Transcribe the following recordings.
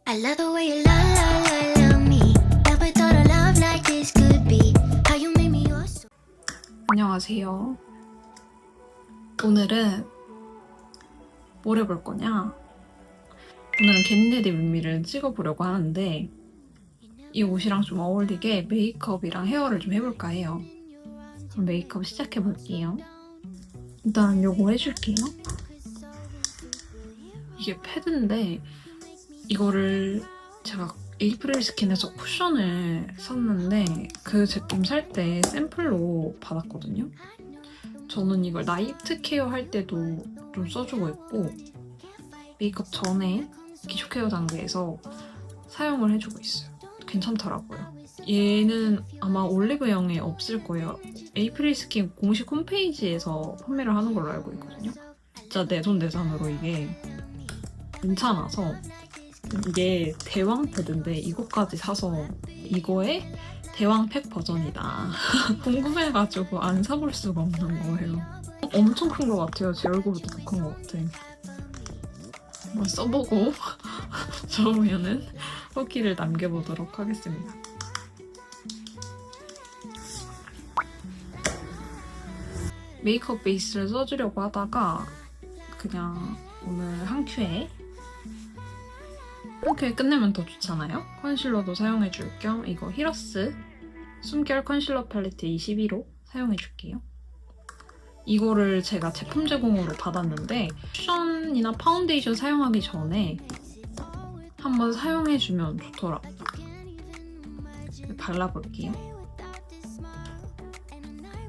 I love the way you love me. Never thought a love like this could be. How you made me your soul. 안녕하세요. 오늘은 뭘 해볼 거냐? 오늘은 겟레디 뮤비를 찍어보려고 하는데 이 옷이랑 좀 어울리게 메이크업이랑 헤어를 좀 해볼까 해요. 그럼 메이크업 시작해볼게요. 일단 요거 해줄게요. 이게 패드인데 이거를 제가 에이프릴 스킨에서 쿠션을 샀는데 그 제품 살 때 샘플로 받았거든요. 저는 이걸 나이트 케어 할 때도 좀 써주고 있고 메이크업 전에 기초 케어 단계에서 사용을 해주고 있어요. 괜찮더라고요. 얘는 아마 올리브영에 없을 거예요. 에이프릴 스킨 공식 홈페이지에서 판매를 하는 걸로 알고 있거든요. 진짜 내손내산으로 이게 괜찮아서 이게 대왕 패드인데 이거까지 사서 이거의 대왕팩 버전이다. 궁금해가지고 안 사볼 수가 없는 거예요. 엄청 큰 것 같아요. 제 얼굴보다 더 큰 것 같아. 한번 써보고 좋으면은 후기를 남겨보도록 하겠습니다. 메이크업 베이스를 써주려고 하다가 그냥 오늘 한 큐에 끝내면 더 좋잖아요? 컨실러도 사용해줄 겸 이거 히러스 숨결 컨실러 팔레트 21호 사용해줄게요. 이거를 제가 제품 제공으로 받았는데 쿠션이나 파운데이션 사용하기 전에 한번 사용해주면 좋더라고요. 발라볼게요.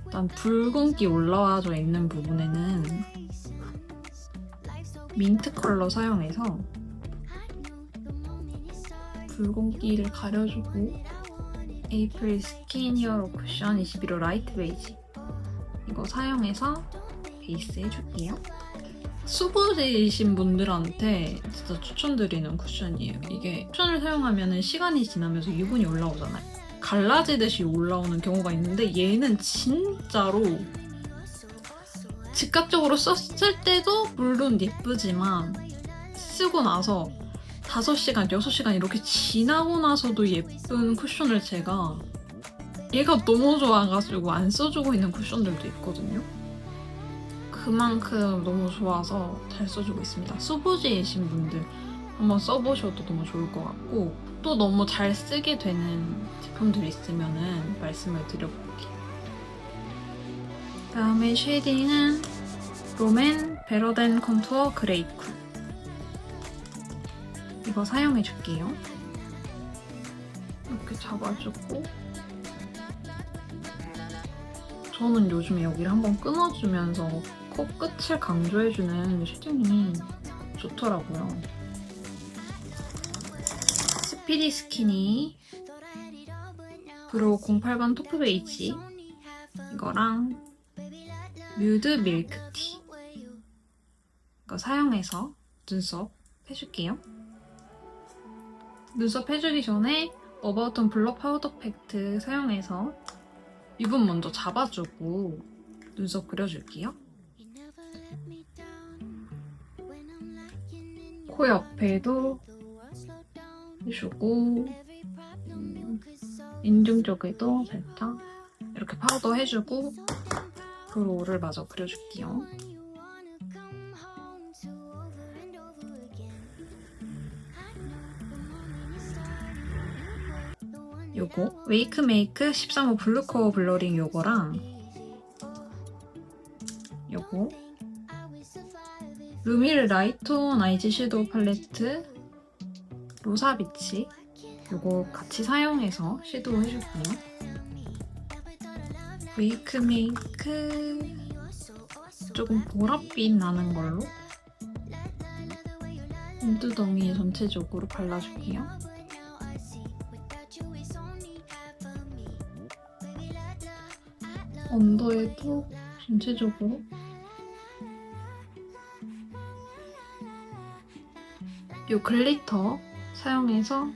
일단 붉은기 올라와져 있는 부분에는 민트 컬러 사용해서 붉은기를 가려주고 에이프릴 스킨 히어로 쿠션 21호 라이트 베이지 이거 사용해서 베이스 해줄게요. 수부지이신 분들한테 진짜 추천드리는 쿠션이에요. 이게 쿠션을 사용하면 시간이 지나면서 유분이 올라오잖아요. 갈라지듯이 올라오는 경우가 있는데 얘는 진짜로 즉각적으로 썼을 때도 물론 예쁘지만 쓰고 나서 5시간, 6시간 이렇게 지나고 나서도 예쁜 쿠션을 제가 얘가 너무 좋아가지고 안 써주고 있는 쿠션들도 있거든요. 그만큼 너무 좋아서 잘 써주고 있습니다. 수부지이신 분들 한번 써보셔도 너무 좋을 것 같고 또 너무 잘 쓰게 되는 제품들이 있으면 말씀을 드려볼게요. 다음에 쉐이딩은 롬앤 베러덴 컨투어 그레이 쿨 이거 사용해줄게요. 이렇게 잡아주고 저는 요즘에 여기를 한번 끊어주면서 코끝을 강조해주는 쉐딩이 좋더라고요. 스피디 스키니 브로우 08번 토프 베이지 이거랑 뮤드 밀크티 이거 사용해서 눈썹 해줄게요. 눈썹 해주기 전에 어바웃톤 블러 파우더 팩트 사용해서 유분 먼저 잡아주고 눈썹 그려줄게요. 코 옆에도 해주고 인중 쪽에도 살짝 이렇게 파우더 해주고 브로우를 마저 그려줄게요. 요거 웨이크메이크 13호 블루코어 블러링 요거랑 요거 루밀 라이트온 아이즈 섀도우 팔레트 로사비치 요거 같이 사용해서 섀도우 해줄게요. 웨이크메이크 조금 보랏빛 나는 걸로 눈두덩이 전체적으로 발라줄게요. 언더에도 전체적으로 이 글리터 사용해서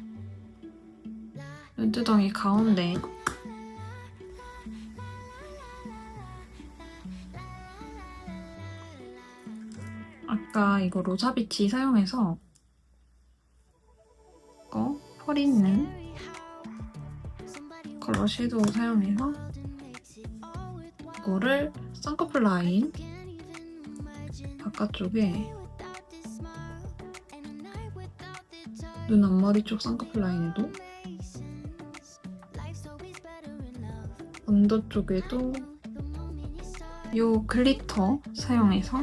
눈두덩이 가운데 아까 이거 로사비치 사용해서 펄 있는 컬러 섀도우 사용해서 이거를 쌍꺼풀 라인 바깥쪽에 눈 앞머리 쪽 쌍꺼풀 라인에도 언더 쪽에도 이 글리터 사용해서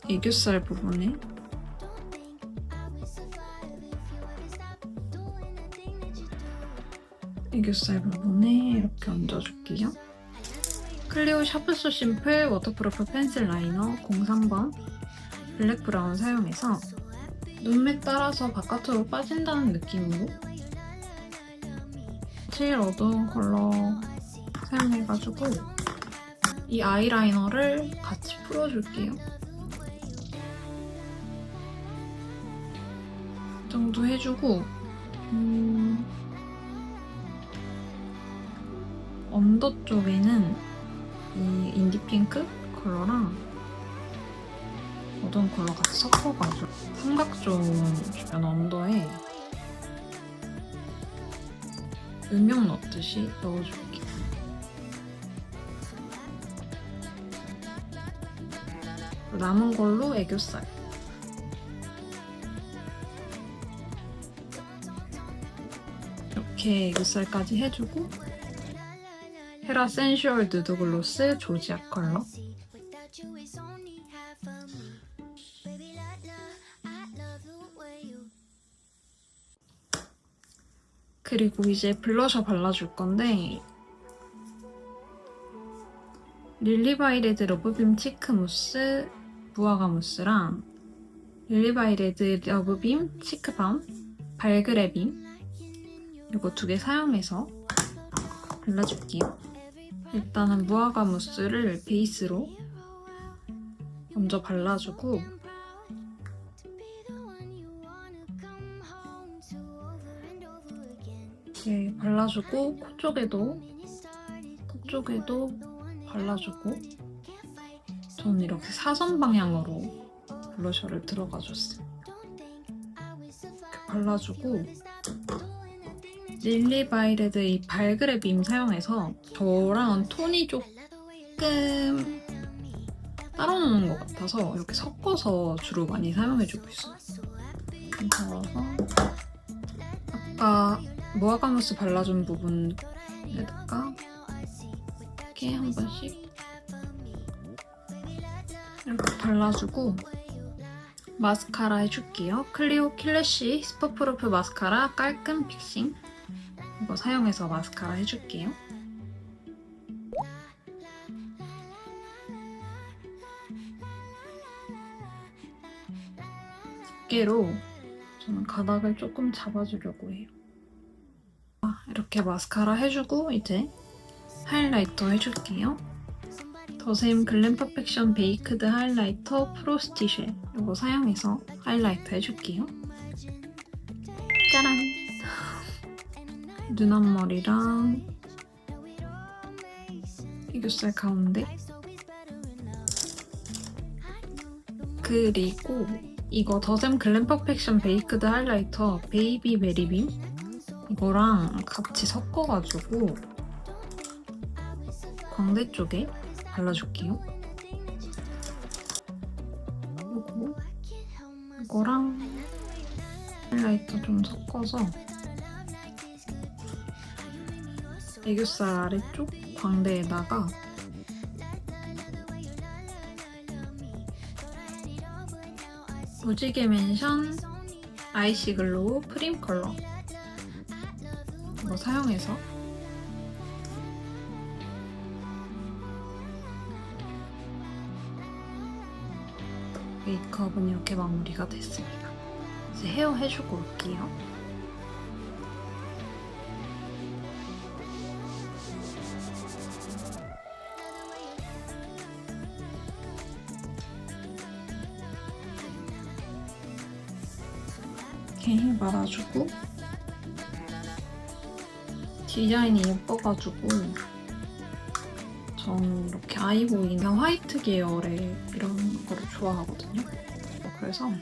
애교살 부분에 애교살 부분에 이렇게 얹어줄게요. 클리오 샤프소 심플 워터프루프 펜슬 라이너 03번 블랙 브라운 사용해서 눈매 따라서 바깥으로 빠진다는 느낌으로 제일 어두운 컬러 사용해가지고 이 아이라이너를 같이 풀어줄게요. 이 정도 해주고 언더 쪽에는 이 인디핑크 컬러랑 어두운 컬러 같이 섞어가지고 삼각존 주변 언더에 음영 넣듯이 넣어줄게요. 남은 걸로 애교살 이렇게 애교살까지 해주고 헤라 센슈얼 누드 글로스 조지아 컬러 그리고 이제 블러셔 발라줄 건데 릴리바이레드 러브빔 치크 무스 무화과 무스랑 릴리바이레드 러브빔 치크밤 발그레빔 이거 두 개 사용해서 발라줄게요. 일단은 무화과 무스를 베이스로 먼저 발라주고 이렇게 발라주고 코 쪽에도 발라주고 저는 이렇게 사선 방향으로 블러셔를 들어가줬어요. 이렇게 발라주고 릴리바이레드 이 발그레 빔 사용해서 저랑은 톤이 조금 따로 노는 것 같아서 이렇게 섞어서 주로 많이 사용해주고 있어요. 그래서 아까 무화과 무스 발라준 부분에다가 이렇게 한 번씩 이렇게 발라주고 마스카라 해줄게요. 클리오 킬래쉬 스퍼프루프 마스카라 깔끔 픽싱 이거 사용해서 마스카라 해줄게요. 집게로 저는 가닥을 조금 잡아주려고 해요. 이렇게 마스카라 해주고 이제 하이라이터 해줄게요. 더샘 글램 퍼펙션 베이크드 하이라이터 프로스티 쉘 이거 사용해서 하이라이터 해줄게요. 짜란! 눈 앞머리랑 애교살 가운데 그리고 이거 더샘 글램 퍼펙션 베이크드 하이라이터 베이비 베리빔 이거랑 같이 섞어가지고 광대 쪽에 발라줄게요. 그리고 이거랑 하이라이터 좀 섞어서 애교살 아래쪽 광대에다가 무지개 맨션 아이시 글로우 프림 컬러 이거 사용해서 메이크업은 이렇게 마무리가 됐습니다. 이제 헤어 해주고 올게요. 이렇게 말아주고 디자인이 예뻐가지고 전 이렇게 아이 보이는 화이트 계열의 이런 거를 좋아하거든요. 그래서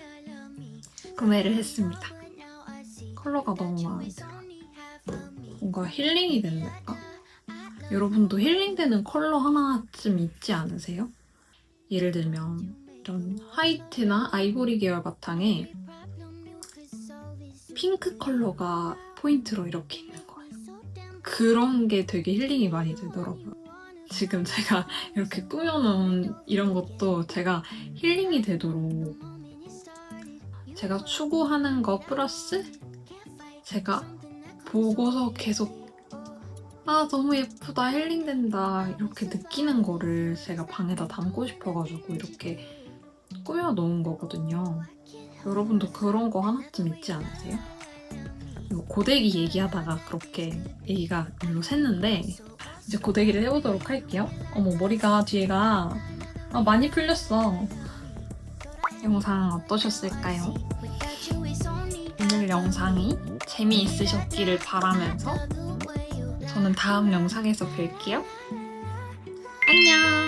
구매를 했습니다. 컬러가 너무 마음에 들어요. 뭔가 힐링이 되는 느낌? 여러분도 힐링되는 컬러 하나쯤 있지 않으세요? 예를 들면 이런 화이트나 아이보리 계열 바탕에 핑크 컬러가 포인트로 이렇게 있는 거예요. 그런 게 되게 힐링이 많이 되더라고요. 지금 제가 이렇게 꾸며놓은 이런 것도 제가 힐링이 되도록 제가 추구하는 거 플러스 제가 보고서 계속 너무 예쁘다, 힐링된다 이렇게 느끼는 거를 제가 방에다 담고 싶어가지고 이렇게 꾸며놓은 거거든요. 여러분도 그런 거 하나쯤 있지 않으세요? 고데기 얘기하다가 그렇게 얘기가 일로 샜는데 이제 고데기를 해보도록 할게요. 어머, 머리가 뒤에가 많이 풀렸어. 영상 어떠셨을까요? 오늘 영상이 재미있으셨기를 바라면서 저는 다음 영상에서 뵐게요. 안녕!